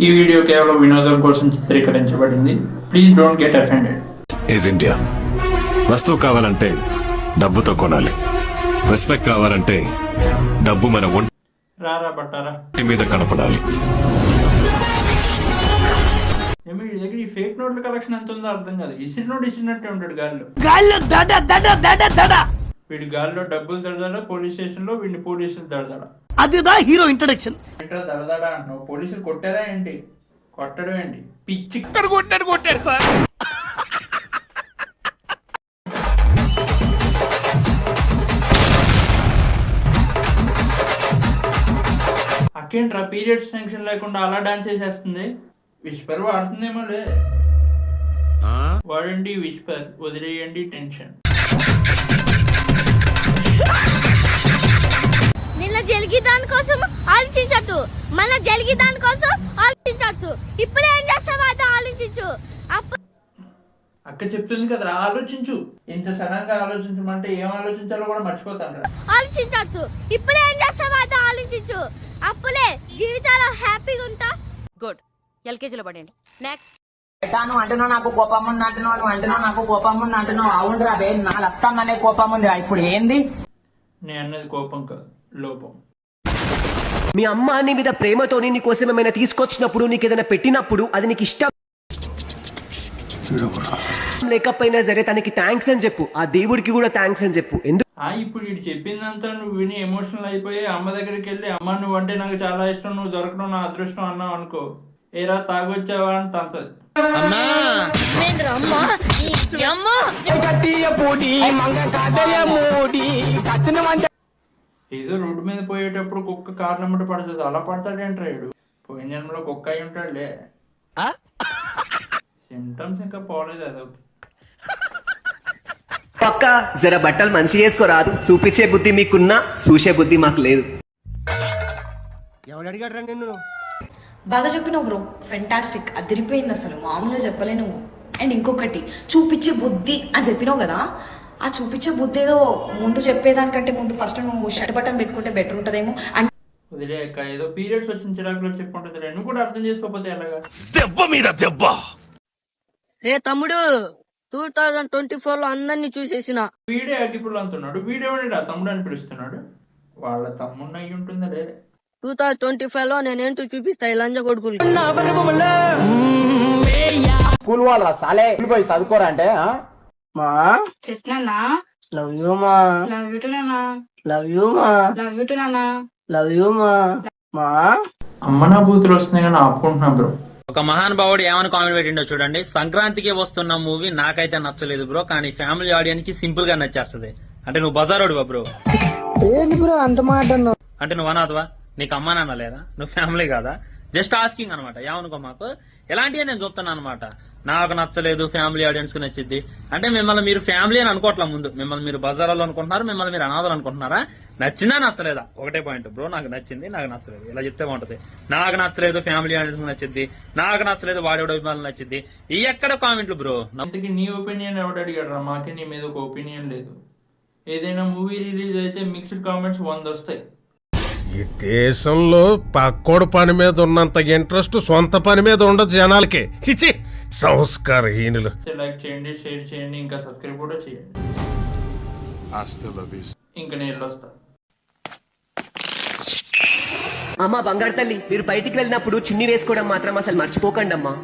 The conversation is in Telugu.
ఈ వీడియో కేవలం వినోదం కోసం చిత్రీకరించబడింది. Please don't get offended. Is India. వస్తువు కావాలంటే డబ్బుతో కొనాలి. రెస్పెక్ట్ కావాలంటే డబ్బు మన రారా బట్టారా మీద కనపడాలి. వీడి దగ్గర ఈ ఫేక్ నోట్ల కలెక్షన్ ఎంత ఉందో అర్థం కాదు. ఇసిరినట్టే ఉంటాడు గాల్లో. వీడి గాల్లో డబ్బులు దడదాడా, పోలీస్ స్టేషన్ లో వీడిని పోలీసులు దడదాడా. అదిదా హీరో ఇంట్రడక్షన్. దడదాడా అంటున్నావు, పోలీసులు కొట్టారా ఏంటి? కొట్టడం ఏంటి? పిచ్చి కొట్టాడు సార్. అక్కేంట్రా పీరియడ్స్ టెన్షన్ లేకుండా అలా డాన్స్ చేసేస్తుంది. విస్పర్ వాడుతుందేమో లే. వాడండి విస్పర్, వదిలేయండి టెన్షన్. నిన్న జరిగే దానికోసం ఆలోచించద్దు, మన జరిగే దానికోసం ఆలోచించద్దు. ఇప్పుడు ఏం చేస్తావో అది ఆలోచించు. అక్క చెప్తుంది కదా, ఆలోచించు. ఇంత సడన్ గా ఆలోచించమంటే ఏం ఆలోచించాలో కూడా మర్చిపోతాను. ఆలోచించద్దు, ఇప్పుడు ఏం చేస్తావో అది ఆలోచించు. అప్పుడే జీవితాలు హ్యాపీగా ఉంటా. గుడ్, ఎల్కేజీలో పడండి. నెక్స్ట్ అంటున్నావు నాకు కోపం ఉంది అంటున్నావు నాకు కోపం ఉంది అంటున్నావు. అవును రా, నా లక్షం అనే కోపం ఉంది. ఇప్పుడు ఏంది? నేను అన్నది కోపం కాదు, లోపం. మీ అమ్మ నీ మీద ప్రేమతో నీ కోసం ఏమైనా తీసుకొచ్చినప్పుడు, నీకు ఏదైనా పెట్టినప్పుడు అది నీకు ఇష్టం లేకపోయినా సరే తనకి థ్యాంక్స్ అని చెప్పు. ఆ దేవుడికి కూడా థ్యాంక్స్ అని చెప్పు. ఎందుకు ఇప్పుడు ఇటు చెప్పిందంతా నువ్వు విని ఎమోషనల్ అయిపోయి అమ్మ దగ్గరికి వెళ్ళి, అమ్మ నువ్వు అంటే నాకు చాలా ఇష్టం, నువ్వు దొరకడం నా అదృష్టం అన్నావు అనుకో, ఏరా తాగొచ్చావా అని తంతది. ఏదో రోడ్డు మీద పోయేటప్పుడు కుక్క కార్లు అమ్మట పడుతుంది, అలా పడతాడేంట్రాడు. పోయిన జన్మలో కుక్క అయి ఉంటాడులే. సిమ్టమ్స్ ఇంకా పోలేదు. అదొక పక్క జర బట్టలు మంచిగా వేసుకోరాదు. చూపించే బుద్ధి మీకున్నా, చూసే బుద్ధి మాకు లేదు. ఎవడు అడిగాడు రా నిన్ను? బాగా చెప్పినావు బ్రో, ఫెంటాస్టిక్, అదిరిపోయింది అసలు, మామూలుగా చెప్పలేను. అండ్ ఇంకొకటి, చూపించే బుద్ధి అని చెప్పినావు కదా, ఆ చూపించే బుద్ధి ఏదో ముందు చెప్పేదానికంటే ముందు ఫస్ట్ నువ్వు షర్ట్ బటన్ పెట్టుకుంటే బెటర్ ఉంటుందేమో. వదిలే అక్క, ఏదో పీరియడ్స్ వచ్చిన చిరాకులో చెప్పుంటుంది. నువ్వు కూడా అర్థం చేసుకోకపోతే ఎలాగా? దెబ్బ మీద దెబ్బ. రే తమ్ముడు, 2024 లో అందరినీ చూసేసిన. వీడే అగ్గిపుల్లు అంటున్నాడు. వీడేవాడు ఆ తమ్ముడు అని పిలుస్తున్నాడు. వాళ్ళ తమ్ముడు అయి ఉంటుందలే. 2025 లో నేనేంటో చూపిస్తా ఈ లంజ కొడుకులు. స్కూల్ వాళ్ళు సాలే పోయి చదువుకోరా అంటే మా చెట్లన్నా లవ్ యూ మా లవ్ యూ టు నానా లవ్ యూ మా లవ్ యూ టు నానా లవ్ యూ మా మా అమ్మ నా బూతులు వస్తున్నాయి కానీ ఆపుకుంటున్నా బ్రో. ఒక మహానుభావుడు ఏమని కామెంట్ పెట్టిండో చూడండి. సంక్రాంతికి వస్తున్న మూవీ నాకైతే నచ్చలేదు బ్రో, కానీ ఫ్యామిలీ ఆడియన్స్ కి సింపుల్ గా నచ్చేస్తుంది. అంటే నువ్వు బజారోడువా బ్రో? ఏంటి బ్రో అంత మాట అన్నావు? అంటే నువ్వు అనాథవా? నీకు అమ్మా నాన్న లేదా? నువ్వు ఫ్యామిలీ కాదా? జస్ట్ ఆస్కింగ్ అనమాట. ఏమనుకో మాకు ఎలాంటివి నేను చూస్తున్నాను అనమాట. నాకు నచ్చలేదు, ఫ్యామిలీ ఆడియన్స్ కు నచ్చింది అంటే మిమ్మల్ని మీరు ఫ్యామిలీ అని అనుకోవట్లా. ముందు మిమ్మల్ని మీరు బజారాలు అనుకుంటున్నారు, మిమ్మల్ని మీరు అనాథలు అనుకుంటున్నారా? నచ్చిందా నచ్చలేదా? ఒకటే పాయింట్ బ్రో, నాకు నచ్చింది, నాకు నచ్చలేదు. ఇలా చెప్తే బాగుంటది. నాకు నచ్చలేదు, ఫ్యామిలీ ఆడియన్స్ నచ్చింది, నాకు నచ్చలేదు, వాడేవాడు అభిమానులు నచ్చింది. ఈ ఎక్కడ కామెంట్లు బ్రో? అంతకి నీ ఒపీనియన్ ఎవడు అడిగాడు రా? మాకే నీ మీద ఒక ఒపీనియన్ లేదు. ఏదైనా మూవీ రిలీజ్ అయితే మిక్స్డ్ కామెంట్స్ 100 వస్తాయి. ఈ దేశంలో పక్కోడు పని మీద ఉన్నంత ఇంట్రెస్ట్ సొంత పని మీద ఉండదు జనాలకి. చిచి సంస్కారహీనులు. లైక్ చేయండి, షేర్ చేయండి, ఇంకా సబ్స్క్రైబ్ కూడా చేయండి. ఇంకా నేను వెళ్ళొస్తా. అమ్మా బంగారు తల్లి, మీరు బయటికి వెళ్ళినప్పుడు చున్నీ వేసుకోవడం మాత్రం అసలు మర్చిపోకండి అమ్మా.